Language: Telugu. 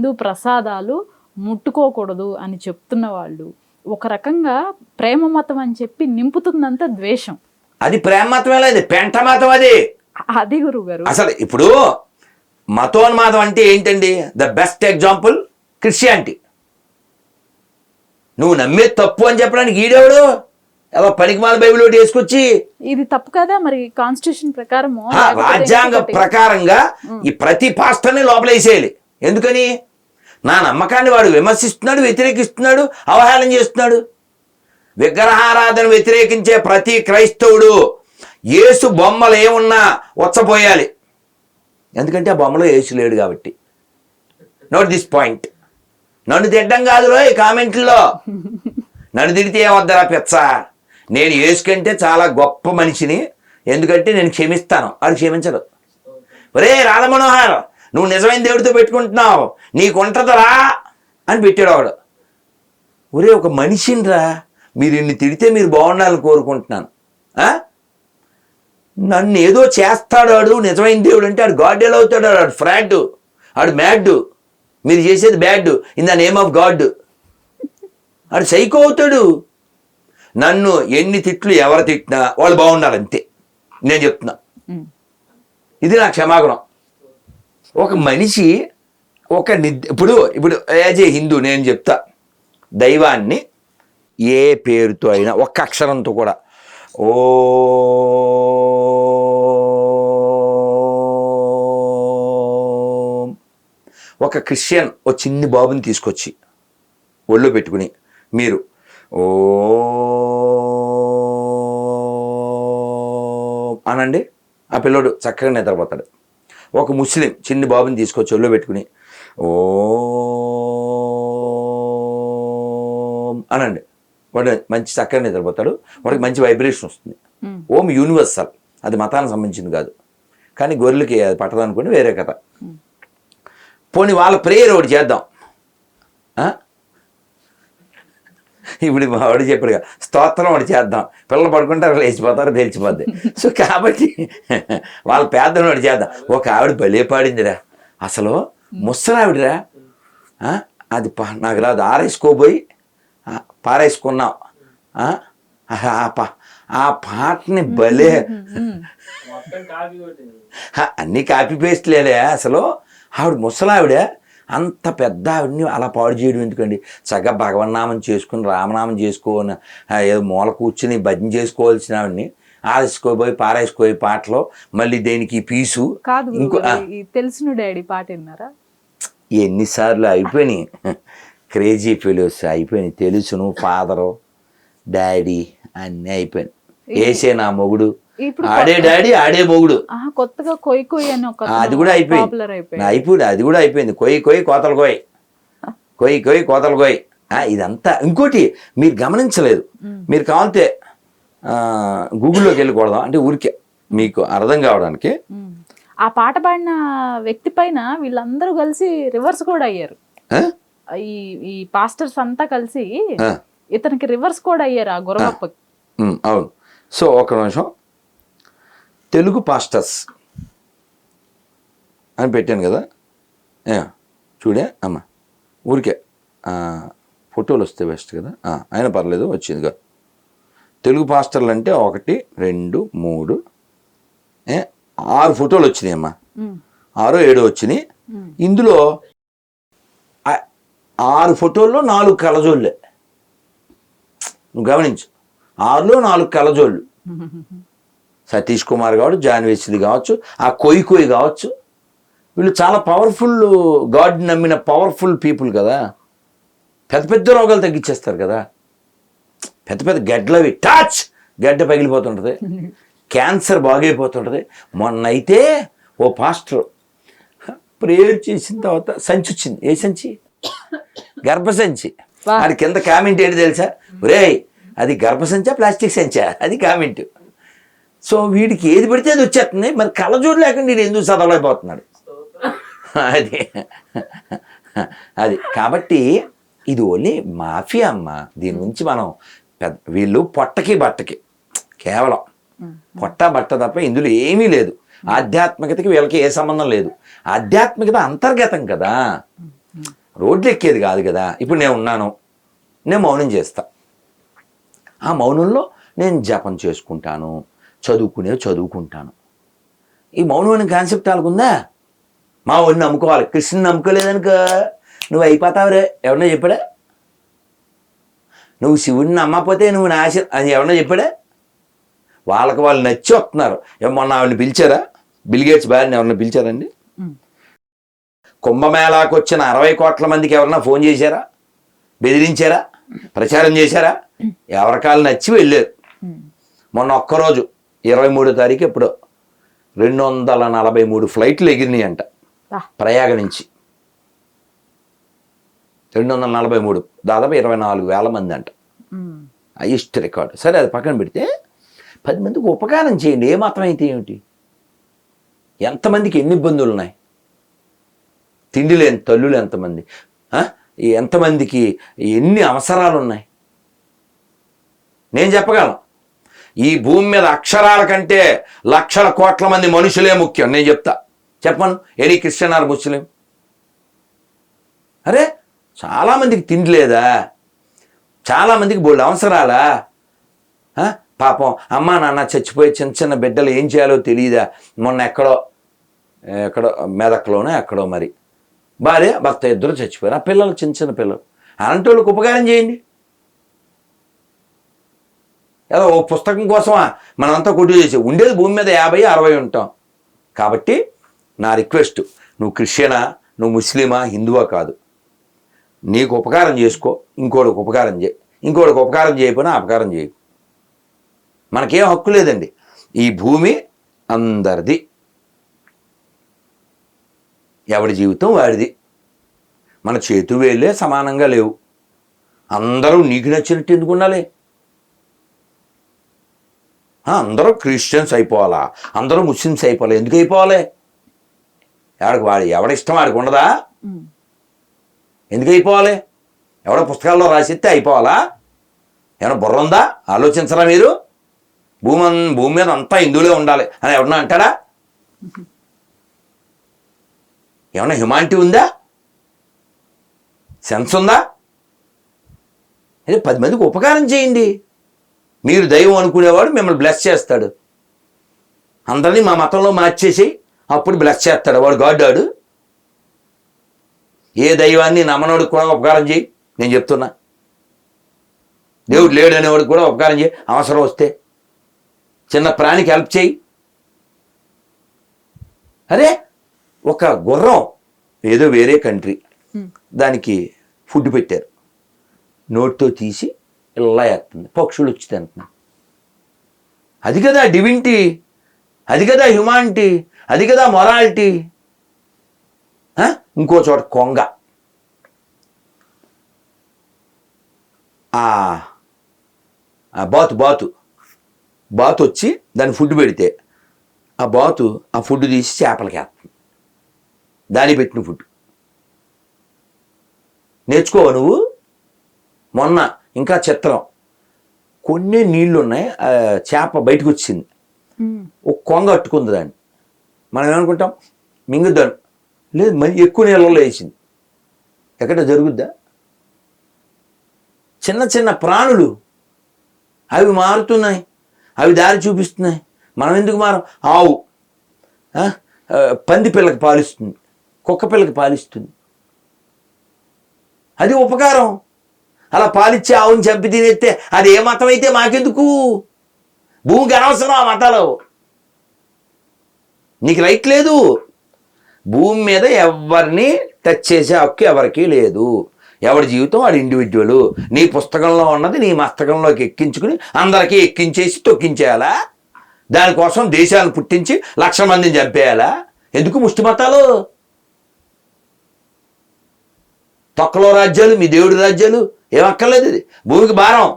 హిందూ ప్రసాదాలు ముట్టుకోకూడదు అని చెప్తున్న వాళ్ళు ఒక రకంగా ప్రేమ మతం అని చెప్పి నింపుతుందంతా ద్వేషం. అది ప్రేమ మతమే లేదు, పెంట మతం అది గురువు గారు. అసలు ఇప్పుడు మతోన్మాదం అంటే ఏంటండి? The best example Christianity. నువ్వు నమ్మే తప్పు అని చెప్పడానికి ఈడేవాడు ఎలా పనికిమాల బైబిల్ ఒకటి వేసుకొచ్చి, ఇది తప్పు కదా మరి కాన్స్టిట్యూషన్ ప్రకారం రాజ్యాంగ ప్రకారంగా ఈ ప్రతి పాస్టర్ని లోపలేసేయాలి. ఎందుకని? నా నమ్మకాన్ని వాడు విమర్శిస్తున్నాడు, వ్యతిరేకిస్తున్నాడు, అవహేళన చేస్తున్నాడు. విగ్రహారాధన వ్యతిరేకించే ప్రతి క్రైస్తవుడు యేసు బొమ్మలు ఏమున్నా వచ్చపోయాలి. ఎందుకంటే ఆ బొమ్మలో యేసు లేడు కాబట్టి. Note this point. నన్ను తిట్టడం కాదు ఈ కామెంట్లో. నన్ను తిడితే ఏమొద్దరా పిచ్చ, నేను యేసు కంటే చాలా గొప్ప మనిషిని, ఎందుకంటే నేను క్షమిస్తాను, వాడు క్షమించడు. ఒరే రాధమనోహర్, నువ్వు నిజమైన దేవుడితో పెట్టుకుంటున్నావు, నీకు ఉంటుందరా అని పెట్టాడు వాడు. ఒరే ఒక మనిషిని రా, మీరు ఇన్ని తిడితే మీరు బాగుండాలని కోరుకుంటున్నాను. నన్ను ఏదో చేస్తాడు వాడు, నిజమైన దేవుడు అంటే ఆడు గాడ్ ఎలా అవుతాడు? ఆడు ఫ్రాడ్, ఆడు మ్యాడ్, మీరు చేసేది bad in the name of God. ఆడు సైకో అవుతాడు. నన్ను ఎన్ని తిట్లు ఎవరు తిట్టినా వాళ్ళు బాగుండాలి అంతే నేను చెప్తున్నా. ఇది నా క్షమాగుణం. ఒక మనిషి ఇప్పుడు యాజ్ ఏ హిందూ నేను చెప్తా, దైవాన్ని ఏ పేరుతో అయినా ఒక్క అక్షరంతో కూడా ఓ ఒక క్రిస్టియన్ ఓ చిన్ని బాబుని తీసుకొచ్చి ఒళ్ళో పెట్టుకుని మీరు ఓ అనండి, ఆ పిల్లోడు చక్కగా నిద్రపోతాడు. ఒక ముస్లిం చిన్ని బాబుని తీసుకొచ్చి ఒళ్ళో పెట్టుకుని ఓ అనండి, వాడు మంచి చక్కగా నిద్రపోతాడు, వాడికి మంచి వైబ్రేషన్ వస్తుంది. ఓం యూనివర్సల్, అది మతానికి సంబంధించింది కాదు, కానీ గొర్రెలకి అది పట్టదనుకోండి వేరే కథ. పోనీ వాళ్ళ ప్రేయర్ ఒకటి చేద్దాం. ఇప్పుడు మా వాడు చెప్పాడుగా స్తోత్రం ఒకటి చేద్దాం, పిల్లలు పడుకుంటారు లేచిపోతారు తెలిసిపోద్ది. సో కాబట్టి వాళ్ళ పేదను ఒకటి చేద్దాం. ఒక ఆవిడ భలే పాడిందిరా, అసలు ముసలావిడిరా, అది నాకు రాదు, ఆరేసుకోబోయి పారేసుకున్నాం ఆ పాటని భలే అన్నీ కాపీ పేస్ట్ లేదే. అసలు ఆవిడ ముసలావిడ, అంత పెద్ద ఆవిడని అలా పాడు చేయడం ఎందుకండి? చక్కగా భగవన్నామం చేసుకుని రామనామం చేసుకోని ఏదో మూల కూర్చుని భజన చేసుకోవాల్సిన ఆవిడని ఆరేసుకోబోయి పారేసుకోబోయి పాటలో మళ్ళీ దేనికి పీసు కాదు. తెలిసిన డాడీ పాట విన్నారా? ఎన్నిసార్లు అయిపోయినాయి, క్రేజీ ఫెలోస్ అయిపోయినాయి. తెలుసును, ఫాదరు, డాడీ అన్నీ అయిపోయినాయి. ఏసే నా మొగుడు, ఆడే డాడీ ఆడే మొగుడు, కొత్తగా కొయ్ కొయ్ అని ఒక అది కూడా అయిపోయింది. అది కూడా అయిపోయింది. కొయ్ కొయ్ కోతలు కోయ్, కొయ్ కొయ్ కోతలు కోయ్. ఇదంతా ఇంకోటి మీరు గమనించలేదు. మీరు కావాలంటే గూగుల్లోకి వెళ్ళకూడదాం, అంటే ఊరికే మీకు అర్థం కావడానికి. ఆ పాట పాడిన వ్యక్తి పైన వీళ్ళందరూ కలిసి రివర్స్ కూడా అయ్యారు. ఈ పాస్టర్స్ అంతా కలిసి ఇతనికి రివర్స్ కూడా అయ్యారు ఆ గురవప్పకి. అవును. సో ఒక నిమిషం, తెలుగు పాస్టర్స్ అని పెట్టాను కదా, చూడే అమ్మ, ఊరికే ఫోటోలు వస్తే బెస్ట్ కదా, అయినా పర్లేదు వచ్చిందిగా. తెలుగు పాస్టర్లు అంటే 1 2 3 6 ఫోటోలు వచ్చినాయి అమ్మా, 6 7 వచ్చినాయి. ఇందులో 6 ఫోటోల్లో 4 కళ్ళజోళ్ళే. నువ్వు గమనించు, 6లో 4 కళ్ళజోళ్ళు. సతీష్ కుమార్ కావచ్చు, జాన్ వెస్లీ కావచ్చు, ఆ కొయ్ కొయ్ కావచ్చు, వీళ్ళు చాలా పవర్ఫుల్, గాడ్ నమ్మిన పవర్ఫుల్ పీపుల్ కదా. పెద్ద పెద్ద రోగాలు తగ్గించేస్తారు కదా. పెద్ద పెద్ద గడ్డలవి టచ్ గడ్డ పగిలిపోతుంటుంది, క్యాన్సర్ బాగైపోతుంటుంది. మొన్నైతే ఓ పాస్టర్ ప్రేయర్ చేసిన తర్వాత సంచి వచ్చింది. ఏ సంచి? గర్భసంచి. అది కింద కామెంట్ ఏంటి తెలుసా? ఒరే అది గర్భసంచా ప్లాస్టిక్ సంచా, అది కామెంట్. సో వీడికి ఏది పడితే అది వచ్చేస్తుంది. మరి కళ్ళజోడు లేకుండా వీడు ఎందుకు చదవలేకపోతున్నాడు? అది కాబట్టి ఇది ఓన్లీ మాఫియా అమ్మ. దీని నుంచి మనం వీళ్ళు పొట్టకి బట్టకి, కేవలం పొట్ట బట్ట తప్ప ఇందులో ఏమీ లేదు. ఆధ్యాత్మికతకి వీళ్ళకి ఏ సంబంధం లేదు. ఆధ్యాత్మికత అంతర్గతం కదా. రోడ్లు ఎక్కేది కాదు కదా. ఇప్పుడు నేను ఉన్నాను, నేను మౌనం చేస్తా. ఆ మౌనంలో నేను జపం చేసుకుంటాను, చదువుకుంటాను. ఈ మౌనం అనే కాన్సెప్ట్ వాళ్ళకుందా? మా వాడిని నమ్ముకోవాలి, కృష్ణుని నమ్ముకోలేదనుక నువ్వు అయిపోతావురే. ఎవరన్నా చెప్పాడా? నువ్వు శివుడిని నమ్మకపోతే నువ్వు నాశ అని ఎవరన్నా చెప్పాడా? వాళ్ళకి వాళ్ళు నచ్చి వస్తున్నారు. మొన్న ఆవిడని పిలిచారా? బిల్ గేట్స్ భార్యని ఎవరన్నా పిలిచారండి? కుంభమేళాకు వచ్చిన 60 కోట్ల మందికి ఎవరన్నా ఫోన్ చేశారా? బెదిరించారా? ప్రచారం చేశారా? ఎవరికాలు నచ్చి వెళ్ళారు. మొన్న ఒక్కరోజు 23వ తారీఖు ఎప్పుడో 243 ఫ్లైట్లు ఎగిరినాయి అంట ప్రయాగ నుంచి. 243, దాదాపు 24,000 మంది అంట, హైయెస్ట్ రికార్డు. సరే, అది పక్కన పెడితే 10 మందికి ఉపకారం చేయండి. ఏ మాత్రం అయితే ఏమిటి? ఎంతమందికి ఎన్ని ఇబ్బందులు ఉన్నాయి? తిండి లేని తల్లులు ఎంతమంది, ఎంతమందికి ఎన్ని అవసరాలు ఉన్నాయి? నేను చెప్పగలను. ఈ భూమి మీద అక్షరాల కంటే లక్షల కోట్ల మంది మనుషులే ముఖ్యం. నేను చెప్పను ఎనీ క్రిస్టియన్ ఆర్ ముస్లిం. అరే, చాలామందికి తిండి లేదా? చాలామందికి బోల్డ్ అవసరాలా? పాపం అమ్మా నాన్న చచ్చిపోయి చిన్న బిడ్డలు ఏం చేయాలో తెలియదా? మొన్న ఎక్కడో మెదక్లోనే ఎక్కడో మరి భార్య భర్త ఇద్దరు చచ్చిపోయారు. ఆ పిల్లలు చిన్న పిల్లలు. అలాంటి వాళ్ళకి ఉపకారం చేయండి. ఏదో ఓ పుస్తకం కోసమా మనంతా కొట్టు చేసి ఉండేది భూమి మీద 50-60 ఉంటాం. కాబట్టి నా రిక్వెస్ట్, నువ్వు క్రిస్టియనా, నువ్వు ముస్లిమా, హిందువా కాదు, నీకు ఉపకారం చేసుకో, ఇంకోటికి ఉపకారం చేయి. ఇంకోటికి ఉపకారం చేయకపోయినా అపకారం చేయి. మనకేం హక్కు లేదండి. ఈ భూమి అందరిది, ఎవడి జీవితం వాడిది. మన చేతు వేళ్ళే సమానంగా లేవు. అందరూ నీకు నచ్చినట్టు ఎందుకు ఉండాలి? అందరూ క్రిస్టియన్స్ అయిపోవాలా, అందరూ ముస్లిమ్స్ అయిపోవాలి? ఎందుకు అయిపోవాలి? ఎవడిష్టం వాడికి ఉండదా? ఎందుకు అయిపోవాలి? ఎవడో పుస్తకాల్లో రాసిస్తే అయిపోవాలా? ఏమైనా బుర్ర ఉందా? ఆలోచించరా మీరు? భూమి మీద అంతా హిందువులే ఉండాలి అని ఎవరన్నా అంటాడా? ఏమన్నా హ్యుమానిటీ ఉందా? సెన్స్ ఉందా? అదే 10 మందికి ఉపకారం చేయండి. మీరు దైవం అనుకునేవాడు మిమ్మల్ని బ్లెస్ చేస్తాడు. అందరినీ మా మతంలో మార్చేసి అప్పుడు బ్లెస్ చేస్తాడు వాడు. గాడ్డాడు. ఏ దైవాన్ని నమ్మనోడికి కూడా ఉపకారం చేయి. నేను చెప్తున్నా, దేవుడు లేడు అనేవాడికి కూడా ఉపకారం చేయి. అవసరం వస్తే చిన్న ప్రాణికి హెల్ప్ చేయి. అరే, ఒక గుర్రం ఏదో వేరే కంట్రీ, దానికి ఫుడ్ పెట్టారు, నోటితో తీసి ఇలా వేస్తుంది, పక్షులు వచ్చి తింటున్నాయి. అది కదా డివినిటీ, అది కదా హ్యుమానిటీ, అది కదా మొరాలిటీ. ఇంకో చోట కొంగ, బాతు వచ్చి దాన్ని ఫుడ్ పెడితే ఆ బాతు ఆ ఫుడ్ తీసి చేపలకి వేస్తుంది, దాన్ని పెట్టిన ఫుడ్. నేర్చుకోవా నువ్వు? మొన్న ఇంకా చిత్రం, కొన్ని నీళ్లు ఉన్నాయి, చేప బయటకు వచ్చింది, ఒక కొంగ అట్టుకుంది దాన్ని. మనం ఏమనుకుంటాం? మింగుద్దాను. లేదు, మరి ఎక్కువ నీళ్ళలో వేసింది. ఎక్కడ జరుగుద్దా? చిన్న చిన్న ప్రాణులు అవి మారుతున్నాయి, అవి దారి చూపిస్తున్నాయి. మనం ఎందుకు మారం? ఆవు పంది పిల్లకి పాలిస్తుంది, కుక్క పిల్లకి పాలిస్తుంది, అది ఉపకారం. అలా పాలిచ్చే ఆవుని చంపి తినేస్తే అది ఏ మతం అయితే మాకెందుకు? భూమికి అనవసరం ఆ మతాలు. నీకు రైట్ లేదు. భూమి మీద ఎవరిని టచ్ చేసే హక్కు ఎవరికీ లేదు. ఎవరి జీవితం వాడి ఇండివిజువల్. నీ పుస్తకంలో ఉన్నది నీ మస్తకంలోకి ఎక్కించుకుని అందరికీ ఎక్కించేసి తొక్కించేయాలా? దానికోసం దేశాలను పుట్టించి 1,00,000 మందిని చంపేయాలా? ఎందుకు ముష్టి మతాలు? తొక్కలో రాజ్యాలు, మీ దేవుడి రాజ్యాలు ఏమక్కర్లేదు. ఇది భూమికి భారం.